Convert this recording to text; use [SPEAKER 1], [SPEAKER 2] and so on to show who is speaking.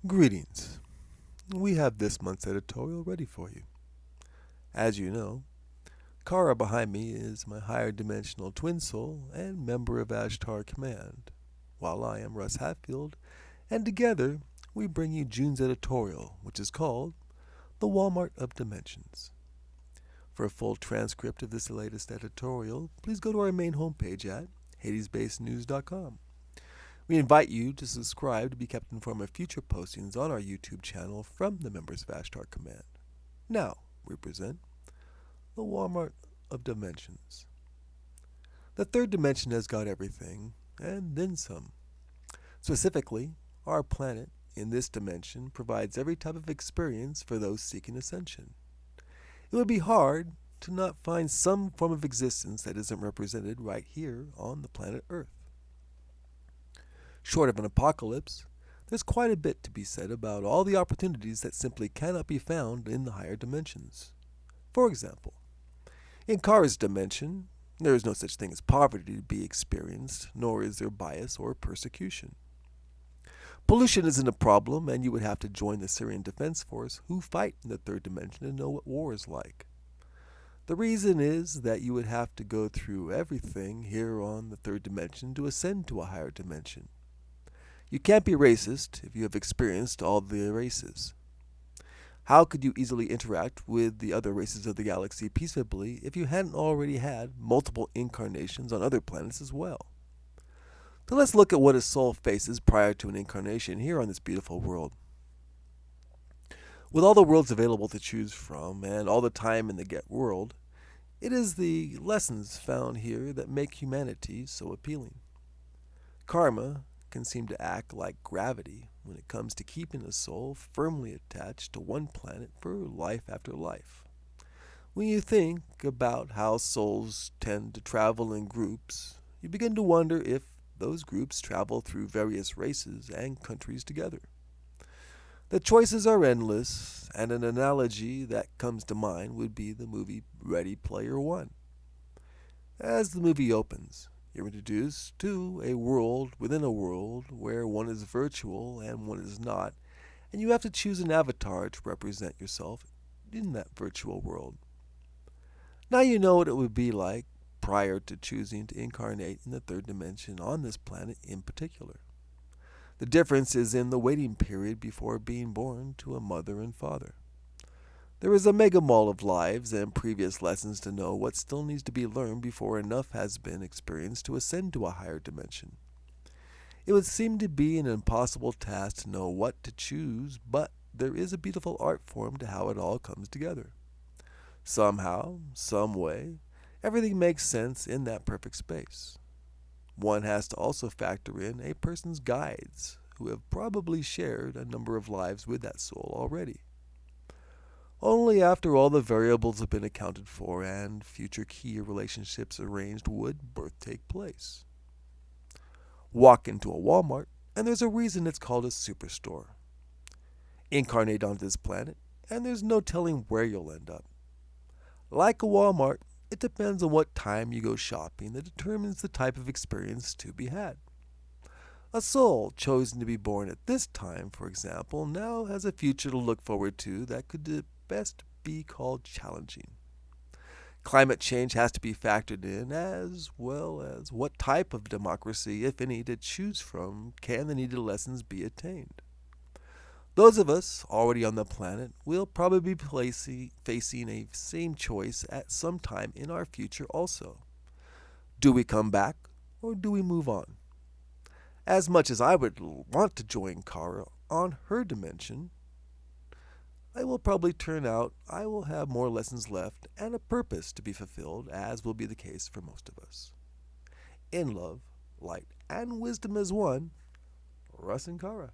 [SPEAKER 1] Greetings. We have this month's editorial ready for you. As you know, Kara behind me is my higher dimensional twin soul and member of Ashtar Command, while I am Russ Hatfield, and together we bring you June's editorial, which is called The Walmart of Dimensions. For a full transcript of this latest editorial, please go to our main homepage at HadesBasedNews.com. We invite you to subscribe to be kept informed of future postings on our YouTube channel from the members of Ashtar Command. Now, we present the Walmart of Dimensions. The third dimension has got everything, and then some. Specifically, our planet in this dimension provides every type of experience for those seeking ascension. It would be hard to not find some form of existence that isn't represented right here on the planet Earth. Short of an apocalypse, there's quite a bit to be said about all the opportunities that simply cannot be found in the higher dimensions. For example, in Kara's dimension, there is no such thing as poverty to be experienced, nor is there bias or persecution. Pollution isn't a problem, and you would have to join the Syrian Defense Force who fight in the third dimension to know what war is like. The reason is that you would have to go through everything here on the third dimension to ascend to a higher dimension. You can't be racist if you have experienced all the races. How could you easily interact with the other races of the galaxy peaceably if you hadn't already had multiple incarnations on other planets as well? So let's look at what a soul faces prior to an incarnation here on this beautiful world. With all the worlds available to choose from and all the time in the Get world, it is the lessons found here that make humanity so appealing. Karma can seem to act like gravity when it comes to keeping a soul firmly attached to one planet for life after life. When you think about how souls tend to travel in groups, you begin to wonder if those groups travel through various races and countries together. The choices are endless, and an analogy that comes to mind would be the movie Ready Player One. As the movie opens, you're introduced to a world within a world where one is virtual and one is not, and you have to choose an avatar to represent yourself in that virtual world. Now you know what it would be like prior to choosing to incarnate in the third dimension on this planet in particular. The difference is in the waiting period before being born to a mother and father. There is a mega mall of lives and previous lessons to know what still needs to be learned before enough has been experienced to ascend to a higher dimension. It would seem to be an impossible task to know what to choose, but there is a beautiful art form to how it all comes together. Somehow, some way, everything makes sense in that perfect space. One has to also factor in a person's guides, who have probably shared a number of lives with that soul already. Only after all the variables have been accounted for and future key relationships arranged would birth take place. Walk into a Walmart, and there's a reason it's called a superstore. Incarnate onto this planet, and there's no telling where you'll end up. Like a Walmart, it depends on what time you go shopping that determines the type of experience to be had. A soul chosen to be born at this time, for example, now has a future to look forward to that could best be called challenging. Climate change has to be factored in, as well as what type of democracy, if any, to choose from can the needed lessons be attained. Those of us already on the planet will probably be facing a same choice at some time in our future also. Do we come back, or do we move on? As much as I would want to join Kara on her dimension, I will probably turn out I will have more lessons left and a purpose to be fulfilled, as will be the case for most of us. In love, light, and wisdom as one, Russ and Kara.